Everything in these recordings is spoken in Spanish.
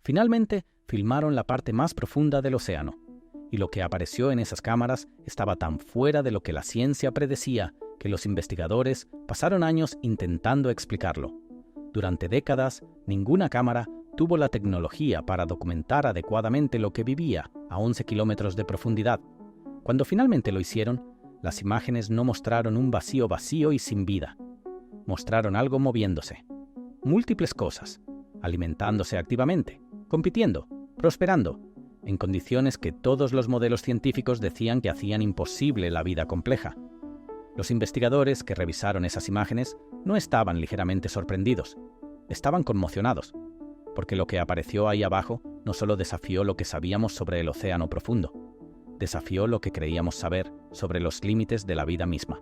Finalmente, filmaron la parte más profunda del océano, y lo que apareció en esas cámaras estaba tan fuera de lo que la ciencia predecía que los investigadores pasaron años intentando explicarlo. Durante décadas, ninguna cámara tuvo la tecnología para documentar adecuadamente lo que vivía a 11 kilómetros de profundidad. Cuando finalmente lo hicieron, las imágenes no mostraron un vacío y sin vida. Mostraron algo moviéndose. Múltiples cosas, alimentándose activamente, compitiendo, prosperando, en condiciones que todos los modelos científicos decían que hacían imposible la vida compleja. Los investigadores que revisaron esas imágenes no estaban ligeramente sorprendidos, estaban conmocionados, porque lo que apareció ahí abajo no solo desafió lo que sabíamos sobre el océano profundo, desafió lo que creíamos saber sobre los límites de la vida misma.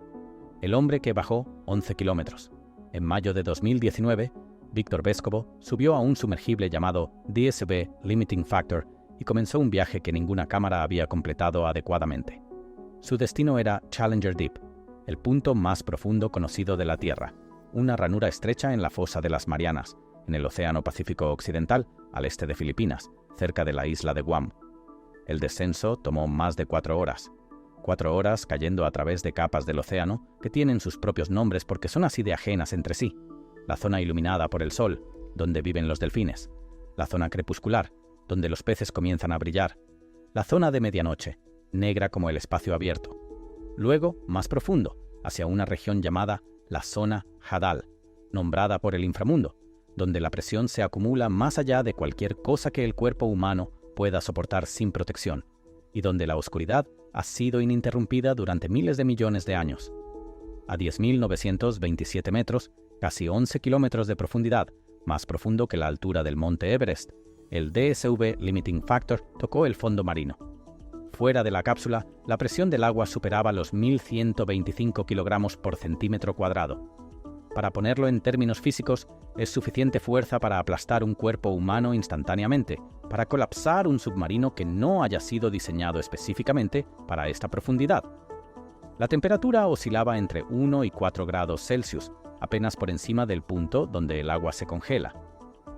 El hombre que bajó 11 kilómetros. En mayo de 2019, Viktor Vescovo subió a un sumergible llamado DSV Limiting Factor y comenzó un viaje que ninguna cámara había completado adecuadamente. Su destino era Challenger Deep, el punto más profundo conocido de la Tierra, una ranura estrecha en la fosa de las Marianas, en el Océano Pacífico Occidental, al este de Filipinas, cerca de la isla de Guam. El descenso tomó más de 4 horas. 4 horas cayendo a través de capas del océano que tienen sus propios nombres porque son así de ajenas entre sí. La zona iluminada por el sol, donde viven los delfines. La zona crepuscular, donde los peces comienzan a brillar. La zona de medianoche, negra como el espacio abierto. Luego, más profundo, hacia una región llamada la zona Hadal, nombrada por el inframundo, donde la presión se acumula más allá de cualquier cosa que el cuerpo humano pueda soportar sin protección, y donde la oscuridad ha sido ininterrumpida durante miles de millones de años. A 10.927 metros, casi 11 kilómetros de profundidad, más profundo que la altura del monte Everest, el DSV Limiting Factor tocó el fondo marino. Fuera de la cápsula, la presión del agua superaba los 1.125 kilogramos por centímetro cuadrado. Para ponerlo en términos físicos, es suficiente fuerza para aplastar un cuerpo humano instantáneamente, para colapsar un submarino que no haya sido diseñado específicamente para esta profundidad. La temperatura oscilaba entre 1 y 4 grados Celsius, apenas por encima del punto donde el agua se congela.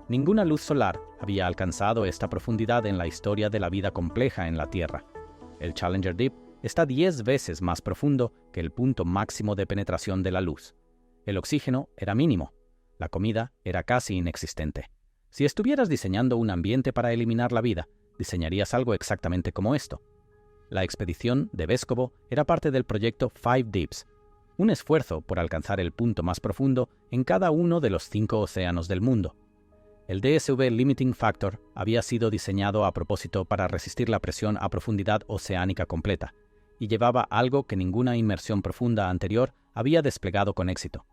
Ninguna luz solar había alcanzado esta profundidad en la historia de la vida compleja en la Tierra. El Challenger Deep está 10 veces más profundo que el punto máximo de penetración de la luz. El oxígeno era mínimo. La comida era casi inexistente. Si estuvieras diseñando un ambiente para eliminar la vida, diseñarías algo exactamente como esto. La expedición de Vescovo era parte del proyecto Five Deeps, un esfuerzo por alcanzar el punto más profundo en cada uno de los 5 océanos del mundo. El DSV Limiting Factor había sido diseñado a propósito para resistir la presión a profundidad oceánica completa, y llevaba algo que ninguna inmersión profunda anterior había desplegado con éxito.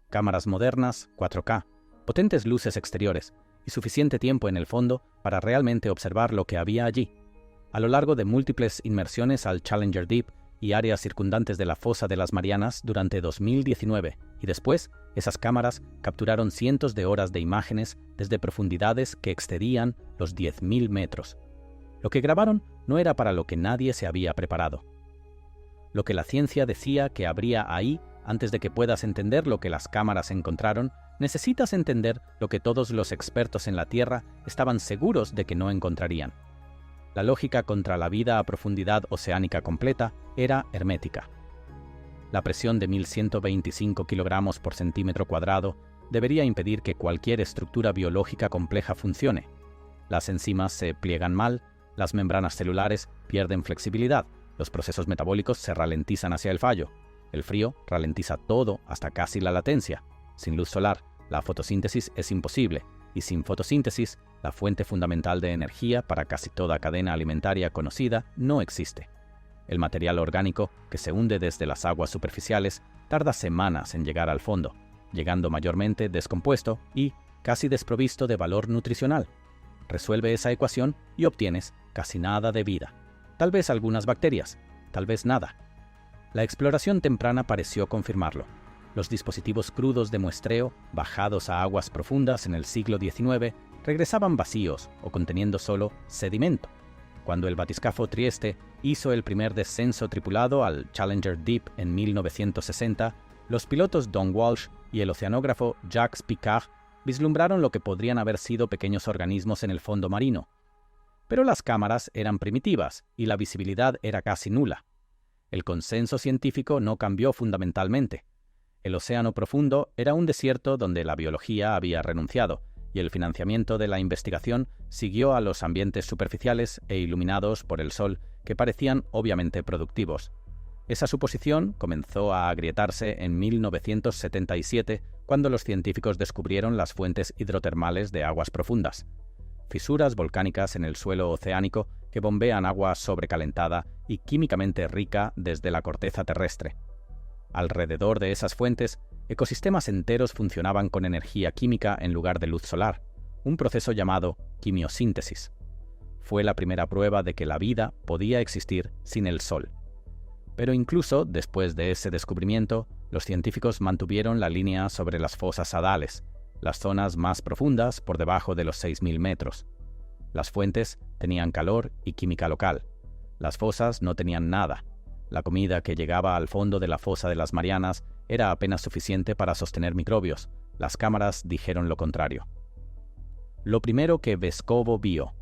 Cámaras modernas, 4K, potentes luces exteriores y suficiente tiempo en el fondo para realmente observar lo que había allí. A lo largo de múltiples inmersiones al Challenger Deep y áreas circundantes de la fosa de las Marianas durante 2019, y después, esas cámaras capturaron cientos de horas de imágenes desde profundidades que excedían los 10.000 metros. Lo que grabaron no era para lo que nadie se había preparado. Lo que la ciencia decía que habría ahí antes de que puedas entender lo que las cámaras encontraron, necesitas entender lo que todos los expertos en la Tierra estaban seguros de que no encontrarían. La lógica contra la vida a profundidad oceánica completa era hermética. La presión de 1.125 kilogramos por centímetro cuadrado debería impedir que cualquier estructura biológica compleja funcione. Las enzimas se pliegan mal, las membranas celulares pierden flexibilidad, los procesos metabólicos se ralentizan hacia el fallo. El frío ralentiza todo hasta casi la latencia. Sin luz solar, la fotosíntesis es imposible, y sin fotosíntesis, la fuente fundamental de energía para casi toda cadena alimentaria conocida no existe. El material orgánico, que se hunde desde las aguas superficiales, tarda semanas en llegar al fondo, llegando mayormente descompuesto y casi desprovisto de valor nutricional. Resuelve esa ecuación y obtienes casi nada de vida. Tal vez algunas bacterias, tal vez nada. La exploración temprana pareció confirmarlo. Los dispositivos crudos de muestreo, bajados a aguas profundas en el siglo XIX, regresaban vacíos o conteniendo solo sedimento. Cuando el batiscafo Trieste hizo el primer descenso tripulado al Challenger Deep en 1960, los pilotos Don Walsh y el oceanógrafo Jacques Piccard vislumbraron lo que podrían haber sido pequeños organismos en el fondo marino. Pero las cámaras eran primitivas y la visibilidad era casi nula. El consenso científico no cambió fundamentalmente. El océano profundo era un desierto donde la biología había renunciado, y el financiamiento de la investigación siguió a los ambientes superficiales e iluminados por el sol que parecían obviamente productivos. Esa suposición comenzó a agrietarse en 1977, cuando los científicos descubrieron las fuentes hidrotermales de aguas profundas, fisuras volcánicas en el suelo oceánico que bombean agua sobrecalentada y químicamente rica desde la corteza terrestre. Alrededor de esas fuentes, ecosistemas enteros funcionaban con energía química en lugar de luz solar, un proceso llamado quimiosíntesis. Fue la primera prueba de que la vida podía existir sin el sol. Pero incluso después de ese descubrimiento, los científicos mantuvieron la línea sobre las fosas hadales, las zonas más profundas por debajo de los 6.000 metros. Las fuentes tenían calor y química local. Las fosas no tenían nada. La comida que llegaba al fondo de la fosa de las Marianas era apenas suficiente para sostener microbios. Las cámaras dijeron lo contrario. Lo primero que Vescovo vio.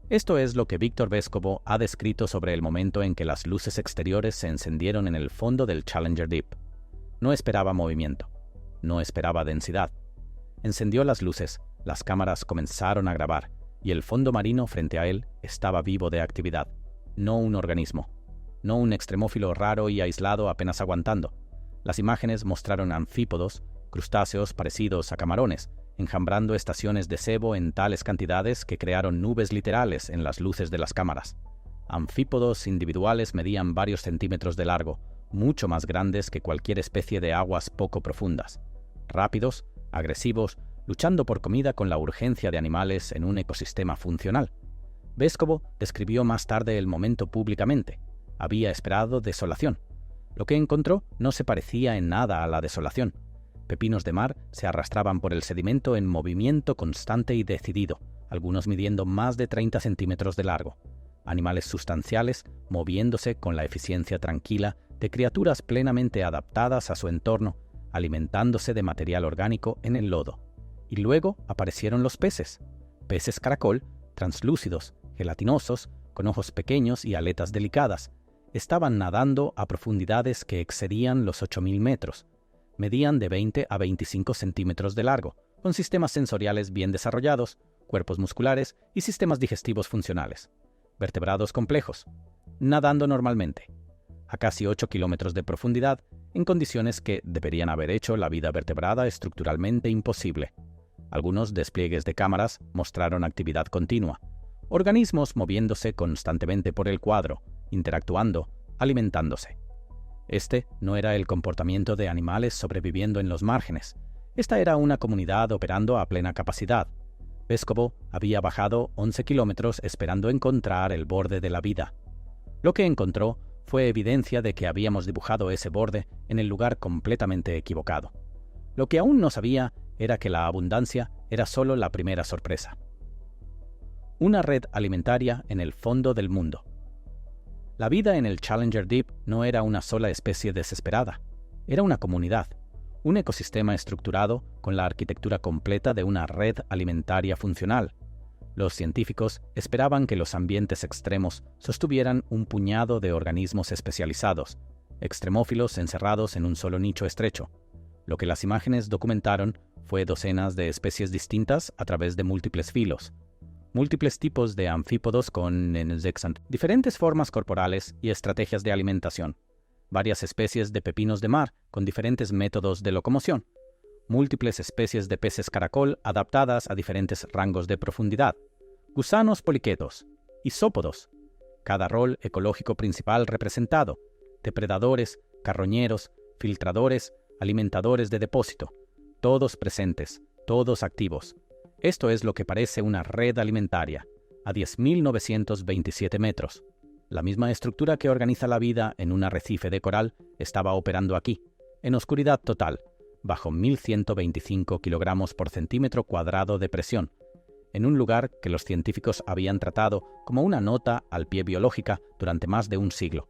Esto es lo que Víctor Vescovo ha descrito sobre el momento en que las luces exteriores se encendieron en el fondo del Challenger Deep. No esperaba movimiento. No esperaba densidad. Encendió las luces, las cámaras comenzaron a grabar, y el fondo marino frente a él estaba vivo de actividad. No un organismo. No un extremófilo raro y aislado apenas aguantando. Las imágenes mostraron anfípodos, crustáceos parecidos a camarones, enjambrando estaciones de sebo en tales cantidades que crearon nubes literales en las luces de las cámaras. Anfípodos individuales medían varios centímetros de largo, mucho más grandes que cualquier especie de aguas poco profundas. Rápidos, agresivos, luchando por comida con la urgencia de animales en un ecosistema funcional. Vescovo describió más tarde el momento públicamente. Había esperado desolación. Lo que encontró no se parecía en nada a la desolación. Pepinos de mar se arrastraban por el sedimento en movimiento constante y decidido, algunos midiendo más de 30 centímetros de largo. Animales sustanciales moviéndose con la eficiencia tranquila de criaturas plenamente adaptadas a su entorno, alimentándose de material orgánico en el lodo. Y luego aparecieron los peces. Peces caracol, translúcidos, gelatinosos, con ojos pequeños y aletas delicadas. Estaban nadando a profundidades que excedían los 8.000 metros. Medían de 20 a 25 centímetros de largo, con sistemas sensoriales bien desarrollados, cuerpos musculares y sistemas digestivos funcionales. Vertebrados complejos, nadando normalmente, a casi 8 kilómetros de profundidad, en condiciones que deberían haber hecho la vida vertebrada estructuralmente imposible. Algunos despliegues de cámaras mostraron actividad continua, organismos moviéndose constantemente por el cuadro, interactuando, alimentándose. Este no era el comportamiento de animales sobreviviendo en los márgenes. Esta era una comunidad operando a plena capacidad. Vescovo había bajado 11 kilómetros esperando encontrar el borde de la vida. Lo que encontró fue evidencia de que habíamos dibujado ese borde en el lugar completamente equivocado. Lo que aún no sabía era que la abundancia era solo la primera sorpresa. Una red alimentaria en el fondo del mundo. La vida en el Challenger Deep no era una sola especie desesperada, era una comunidad, un ecosistema estructurado con la arquitectura completa de una red alimentaria funcional. Los científicos esperaban que los ambientes extremos sostuvieran un puñado de organismos especializados, extremófilos encerrados en un solo nicho estrecho. Lo que las imágenes documentaron fue docenas de especies distintas a través de múltiples filos. Múltiples tipos de anfípodos con diferentes formas corporales y estrategias de alimentación. Varias especies de pepinos de mar con diferentes métodos de locomoción. Múltiples especies de peces caracol adaptadas a diferentes rangos de profundidad. Gusanos poliquetos. Isópodos. Cada rol ecológico principal representado. Depredadores, carroñeros, filtradores, alimentadores de depósito. Todos presentes, todos activos. Esto es lo que parece una red alimentaria, a 10.927 metros. La misma estructura que organiza la vida en un arrecife de coral estaba operando aquí, en oscuridad total, bajo 1.125 kilogramos por centímetro cuadrado de presión, en un lugar que los científicos habían tratado como una nota al pie biológica durante más de un siglo.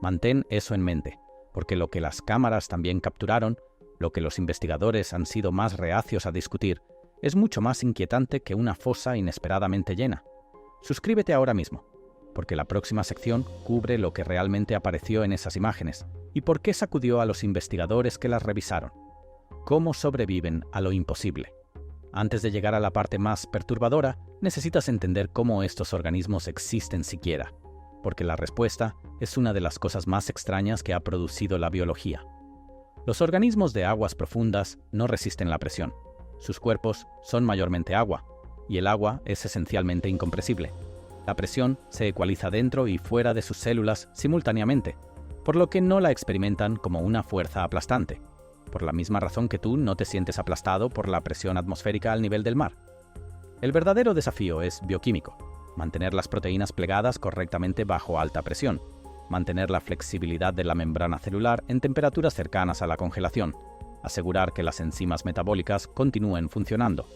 Mantén eso en mente, porque lo que las cámaras también capturaron Lo que los investigadores han sido más reacios a discutir es mucho más inquietante que una fosa inesperadamente llena. Suscríbete ahora mismo, porque la próxima sección cubre lo que realmente apareció en esas imágenes y por qué sacudió a los investigadores que las revisaron. ¿Cómo sobreviven a lo imposible? Antes de llegar a la parte más perturbadora, necesitas entender cómo estos organismos existen siquiera, porque la respuesta es una de las cosas más extrañas que ha producido la biología. Los organismos de aguas profundas no resisten la presión. Sus cuerpos son mayormente agua, y el agua es esencialmente incompresible. La presión se ecualiza dentro y fuera de sus células simultáneamente, por lo que no la experimentan como una fuerza aplastante, por la misma razón que tú no te sientes aplastado por la presión atmosférica al nivel del mar. El verdadero desafío es bioquímico: mantener las proteínas plegadas correctamente bajo alta presión, mantener la flexibilidad de la membrana celular en temperaturas cercanas a la congelación, asegurar que las enzimas metabólicas continúen funcionando.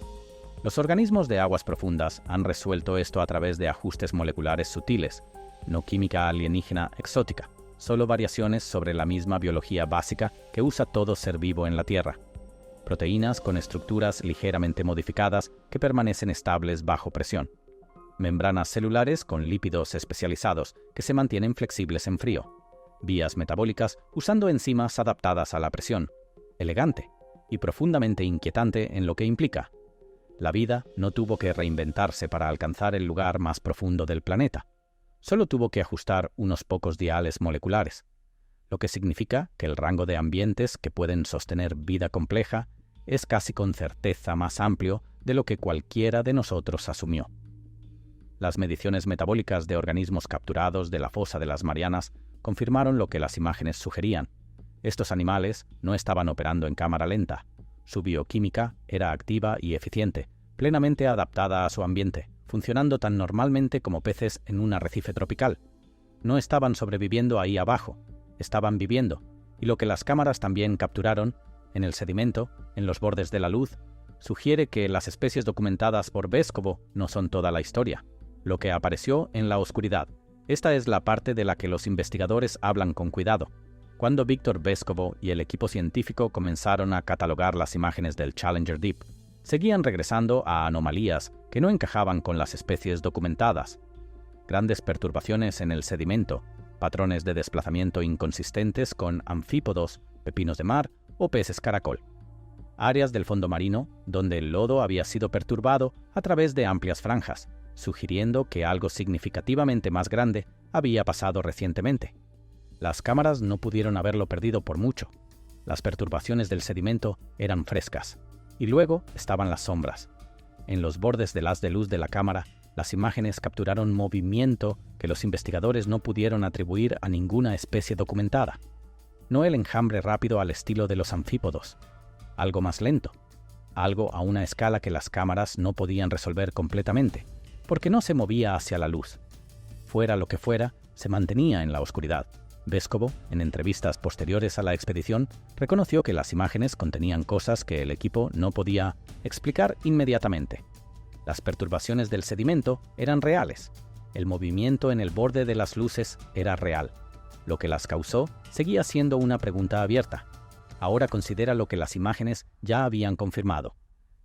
Los organismos de aguas profundas han resuelto esto a través de ajustes moleculares sutiles, no química alienígena exótica, solo variaciones sobre la misma biología básica que usa todo ser vivo en la Tierra. Proteínas con estructuras ligeramente modificadas que permanecen estables bajo presión. Membranas celulares con lípidos especializados que se mantienen flexibles en frío. Vías metabólicas usando enzimas adaptadas a la presión. Elegante y profundamente inquietante en lo que implica. La vida no tuvo que reinventarse para alcanzar el lugar más profundo del planeta. Solo tuvo que ajustar unos pocos diales moleculares, lo que significa que el rango de ambientes que pueden sostener vida compleja es casi con certeza más amplio de lo que cualquiera de nosotros asumió. Las mediciones metabólicas de organismos capturados de la fosa de las Marianas confirmaron lo que las imágenes sugerían. Estos animales no estaban operando en cámara lenta. Su bioquímica era activa y eficiente, plenamente adaptada a su ambiente, funcionando tan normalmente como peces en un arrecife tropical. No estaban sobreviviendo ahí abajo, estaban viviendo, y lo que las cámaras también capturaron, en el sedimento, en los bordes de la luz, sugiere que las especies documentadas por Vescovo no son toda la historia. Lo que apareció en la oscuridad. Esta es la parte de la que los investigadores hablan con cuidado. Cuando Víctor Vescovo y el equipo científico comenzaron a catalogar las imágenes del Challenger Deep, seguían regresando a anomalías que no encajaban con las especies documentadas. Grandes perturbaciones en el sedimento, patrones de desplazamiento inconsistentes con anfípodos, pepinos de mar o peces caracol. Áreas del fondo marino donde el lodo había sido perturbado a través de amplias franjas, sugiriendo que algo significativamente más grande había pasado recientemente. Las cámaras no pudieron haberlo perdido por mucho. Las perturbaciones del sedimento eran frescas. Y luego estaban las sombras. En los bordes del haz de luz de la cámara, las imágenes capturaron movimiento que los investigadores no pudieron atribuir a ninguna especie documentada. No el enjambre rápido al estilo de los anfípodos. Algo más lento. Algo a una escala que las cámaras no podían resolver completamente, porque no se movía hacia la luz. Fuera lo que fuera, se mantenía en la oscuridad. Vescovo, en entrevistas posteriores a la expedición, reconoció que las imágenes contenían cosas que el equipo no podía explicar inmediatamente. Las perturbaciones del sedimento eran reales. El movimiento en el borde de las luces era real. Lo que las causó seguía siendo una pregunta abierta. Ahora considera lo que las imágenes ya habían confirmado.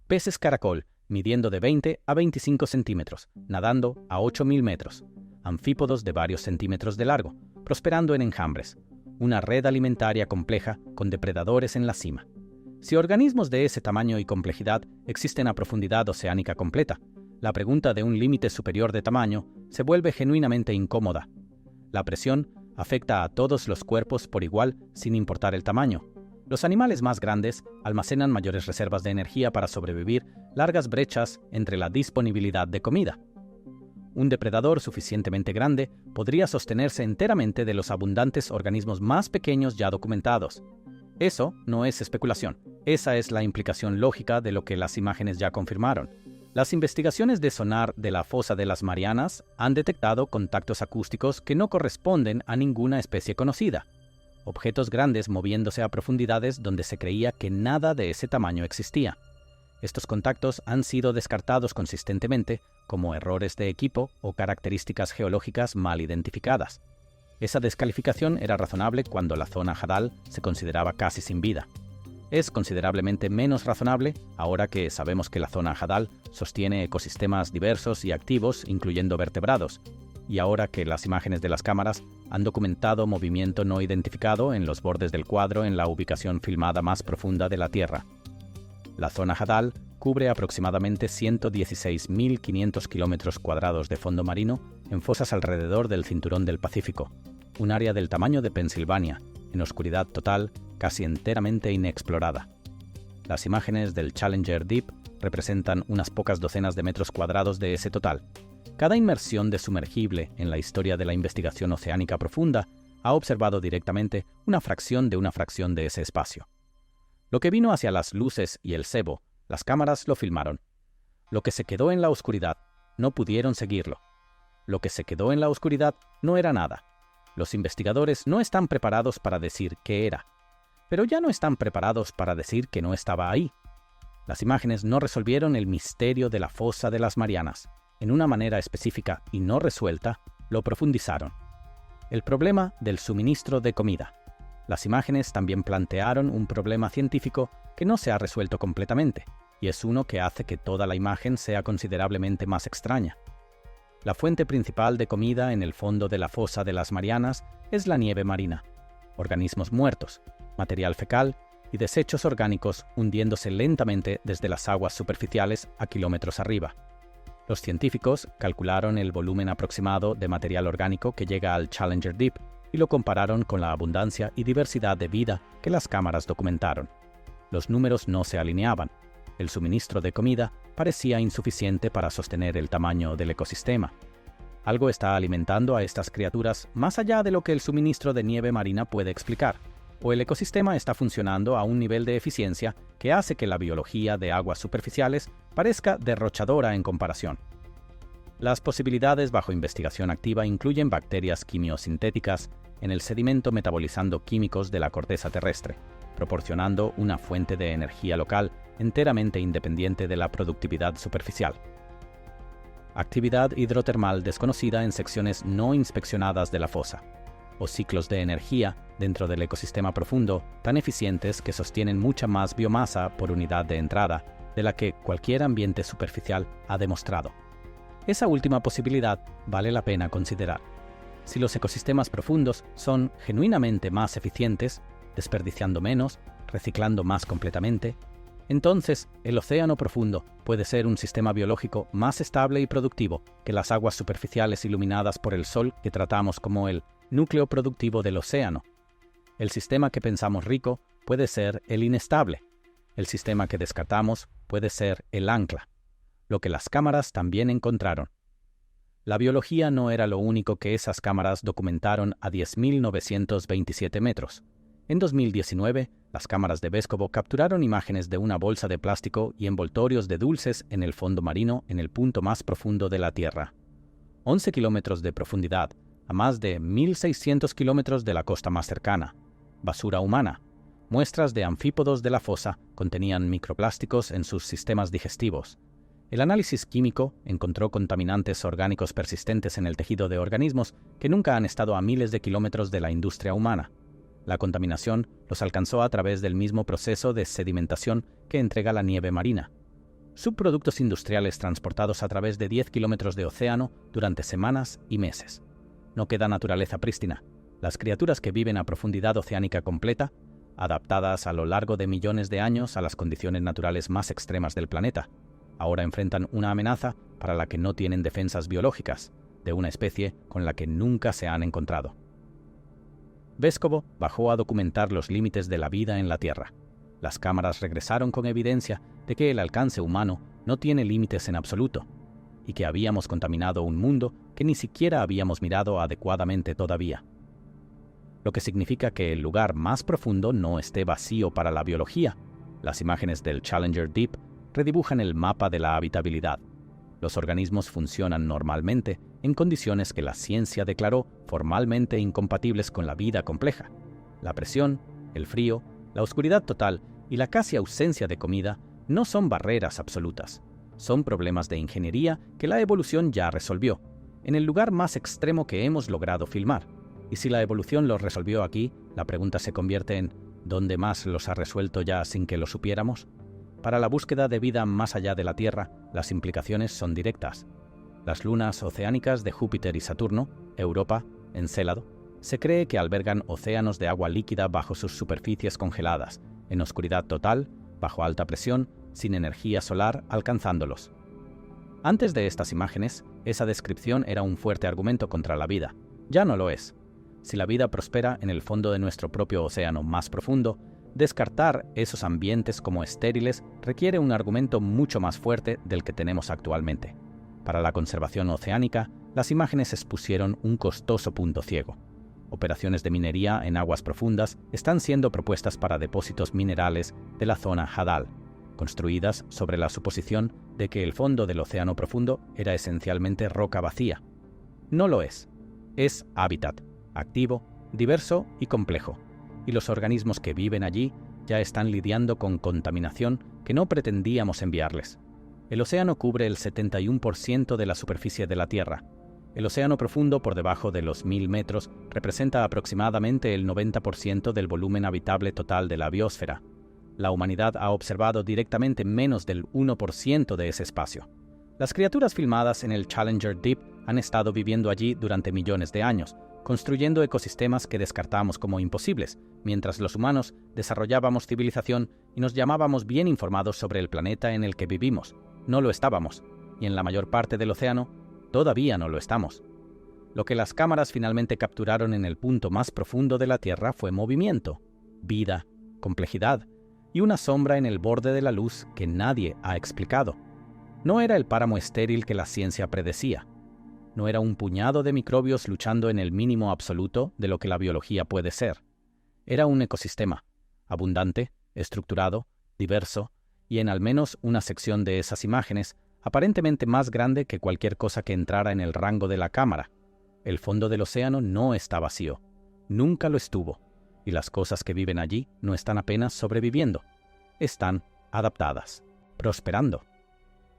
Peces caracol, midiendo de 20 a 25 centímetros, nadando a 8.000 metros. Anfípodos de varios centímetros de largo, prosperando en enjambres. Una red alimentaria compleja con depredadores en la cima. Si organismos de ese tamaño y complejidad existen a profundidad oceánica completa, la pregunta de un límite superior de tamaño se vuelve genuinamente incómoda. La presión afecta a todos los cuerpos por igual sin importar el tamaño. Los animales más grandes almacenan mayores reservas de energía para sobrevivir largas brechas entre la disponibilidad de comida. Un depredador suficientemente grande podría sostenerse enteramente de los abundantes organismos más pequeños ya documentados. Eso no es especulación. Esa es la implicación lógica de lo que las imágenes ya confirmaron. Las investigaciones de sonar de la fosa de las Marianas han detectado contactos acústicos que no corresponden a ninguna especie conocida. Objetos grandes moviéndose a profundidades donde se creía que nada de ese tamaño existía. Estos contactos han sido descartados consistentemente como errores de equipo o características geológicas mal identificadas. Esa descalificación era razonable cuando la zona Hadal se consideraba casi sin vida. es considerablemente menos razonable ahora que sabemos que la zona Hadal sostiene ecosistemas diversos y activos, incluyendo vertebrados, y ahora que las imágenes de las cámaras han documentado movimiento no identificado en los bordes del cuadro en la ubicación filmada más profunda de la Tierra. La zona Hadal cubre aproximadamente 116.500 kilómetros cuadrados de fondo marino en fosas alrededor del cinturón del Pacífico, un área del tamaño de Pensilvania, en oscuridad total, casi enteramente inexplorada. Las imágenes del Challenger Deep representan unas pocas docenas de metros cuadrados de ese total. Cada inmersión de sumergible en la historia de la investigación oceánica profunda ha observado directamente una fracción de ese espacio. Lo que vino hacia las luces y el sebo, las cámaras lo filmaron. Lo que se quedó en la oscuridad, no pudieron seguirlo. Lo que se quedó en la oscuridad no era nada. Los investigadores no están preparados para decir qué era, pero ya no están preparados para decir que no estaba ahí. Las imágenes no resolvieron el misterio de la fosa de las Marianas. En una manera específica y no resuelta, lo profundizaron. El problema del suministro de comida. Las imágenes también plantearon un problema científico que no se ha resuelto completamente, y es uno que hace que toda la imagen sea considerablemente más extraña. La fuente principal de comida en el fondo de la fosa de las Marianas es la nieve marina, organismos muertos, material fecal y desechos orgánicos hundiéndose lentamente desde las aguas superficiales a kilómetros arriba. Los científicos calcularon el volumen aproximado de material orgánico que llega al Challenger Deep y lo compararon con la abundancia y diversidad de vida que las cámaras documentaron. Los números no se alineaban. El suministro de comida parecía insuficiente para sostener el tamaño del ecosistema. Algo está alimentando a estas criaturas más allá de lo que el suministro de nieve marina puede explicar, o el ecosistema está funcionando a un nivel de eficiencia que hace que la biología de aguas superficiales parezca derrochadora en comparación. Las posibilidades bajo investigación activa incluyen bacterias quimiosintéticas en el sedimento metabolizando químicos de la corteza terrestre, proporcionando una fuente de energía local enteramente independiente de la productividad superficial. Actividad hidrotermal desconocida en secciones no inspeccionadas de la fosa, o ciclos de energía dentro del ecosistema profundo tan eficientes que sostienen mucha más biomasa por unidad de entrada de la que cualquier ambiente superficial ha demostrado. Esa última posibilidad vale la pena considerar. Si los ecosistemas profundos son genuinamente más eficientes, desperdiciando menos, reciclando más completamente, entonces el océano profundo puede ser un sistema biológico más estable y productivo que las aguas superficiales iluminadas por el sol que tratamos como el núcleo productivo del océano. El sistema que pensamos rico puede ser el inestable. El sistema que descartamos puede ser el ancla. Lo que las cámaras también encontraron. La biología no era lo único que esas cámaras documentaron a 10.927 metros. En 2019, las cámaras de Vescovo capturaron imágenes de una bolsa de plástico y envoltorios de dulces en el fondo marino en el punto más profundo de la Tierra. 11 kilómetros de profundidad, a más de 1.600 kilómetros de la costa más cercana. Basura humana. Muestras de anfípodos de la fosa contenían microplásticos en sus sistemas digestivos. El análisis químico encontró contaminantes orgánicos persistentes en el tejido de organismos que nunca han estado a miles de kilómetros de la industria humana. La contaminación los alcanzó a través del mismo proceso de sedimentación que entrega la nieve marina. Subproductos industriales transportados a través de 10 kilómetros de océano durante semanas y meses. No queda naturaleza prístina. Las criaturas que viven a profundidad oceánica completa, adaptadas a lo largo de millones de años a las condiciones naturales más extremas del planeta, ahora enfrentan una amenaza para la que no tienen defensas biológicas, de una especie con la que nunca se han encontrado. Vescovo bajó a documentar los límites de la vida en la Tierra. Las cámaras regresaron con evidencia de que el alcance humano no tiene límites en absoluto, y que habíamos contaminado un mundo que ni siquiera habíamos mirado adecuadamente todavía. Lo que significa que el lugar más profundo no esté vacío para la biología. Las imágenes del Challenger Deep redibujan el mapa de la habitabilidad. Los organismos funcionan normalmente en condiciones que la ciencia declaró formalmente incompatibles con la vida compleja. La presión, el frío, la oscuridad total y la casi ausencia de comida no son barreras absolutas. Son problemas de ingeniería que la evolución ya resolvió, en el lugar más extremo que hemos logrado filmar. Y si la evolución los resolvió aquí, la pregunta se convierte en ¿Dónde más los ha resuelto ya sin que lo supiéramos? Para la búsqueda de vida más allá de la Tierra, las implicaciones son directas. Las lunas oceánicas de Júpiter y Saturno, Europa, Encélado, se cree que albergan océanos de agua líquida bajo sus superficies congeladas, en oscuridad total, bajo alta presión, sin energía solar alcanzándolos. Antes de estas imágenes, esa descripción era un fuerte argumento contra la vida. Ya no lo es. Si la vida prospera en el fondo de nuestro propio océano más profundo, descartar esos ambientes como estériles requiere un argumento mucho más fuerte del que tenemos actualmente. Para la conservación oceánica, las imágenes expusieron un costoso punto ciego. Operaciones de minería en aguas profundas están siendo propuestas para depósitos minerales de la zona Hadal, construidas sobre la suposición de que el fondo del océano profundo era esencialmente roca vacía. No lo es. Es hábitat, activo, diverso y complejo, y los organismos que viven allí ya están lidiando con contaminación que no pretendíamos enviarles. El océano cubre el 71% de la superficie de la Tierra. El océano profundo por debajo de los 1000 metros representa aproximadamente el 90% del volumen habitable total de la biosfera. La humanidad ha observado directamente menos del 1% de ese espacio. Las criaturas filmadas en el Challenger Deep han estado viviendo allí durante millones de años, construyendo ecosistemas que descartamos como imposibles, mientras los humanos desarrollábamos civilización y nos llamábamos bien informados sobre el planeta en el que vivimos. No lo estábamos, y en la mayor parte del océano todavía no lo estamos. Lo que las cámaras finalmente capturaron en el punto más profundo de la Tierra fue movimiento, vida, complejidad y una sombra en el borde de la luz que nadie ha explicado. No era el páramo estéril que la ciencia predecía. No era un puñado de microbios luchando en el mínimo absoluto de lo que la biología puede ser. Era un ecosistema, abundante, estructurado, diverso, y en al menos una sección de esas imágenes, aparentemente más grande que cualquier cosa que entrara en el rango de la cámara. El fondo del océano no está vacío. Nunca lo estuvo. Y las cosas que viven allí no están apenas sobreviviendo. Están adaptadas, prosperando,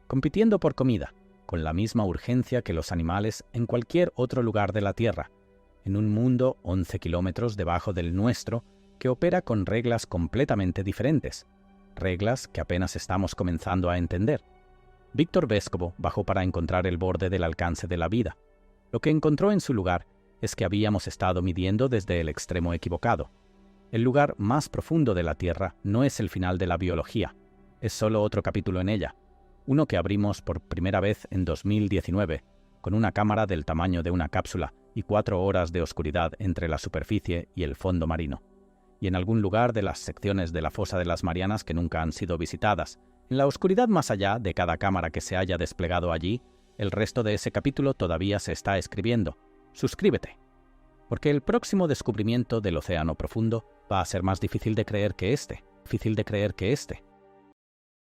compitiendo por comida, con la misma urgencia que los animales en cualquier otro lugar de la Tierra, en un mundo 11 kilómetros debajo del nuestro que opera con reglas completamente diferentes, reglas que apenas estamos comenzando a entender. Víctor Vescovo bajó para encontrar el borde del alcance de la vida. Lo que encontró en su lugar es que habíamos estado midiendo desde el extremo equivocado. El lugar más profundo de la Tierra no es el final de la biología, es solo otro capítulo en ella, uno que abrimos por primera vez en 2019, con una cámara del tamaño de una cápsula y 4 horas de oscuridad entre la superficie y el fondo marino. Y en algún lugar de las secciones de la fosa de las Marianas que nunca han sido visitadas, en la oscuridad más allá de cada cámara que se haya desplegado allí, el resto de ese capítulo todavía se está escribiendo. Suscríbete, porque el próximo descubrimiento del océano profundo va a ser más difícil de creer que este.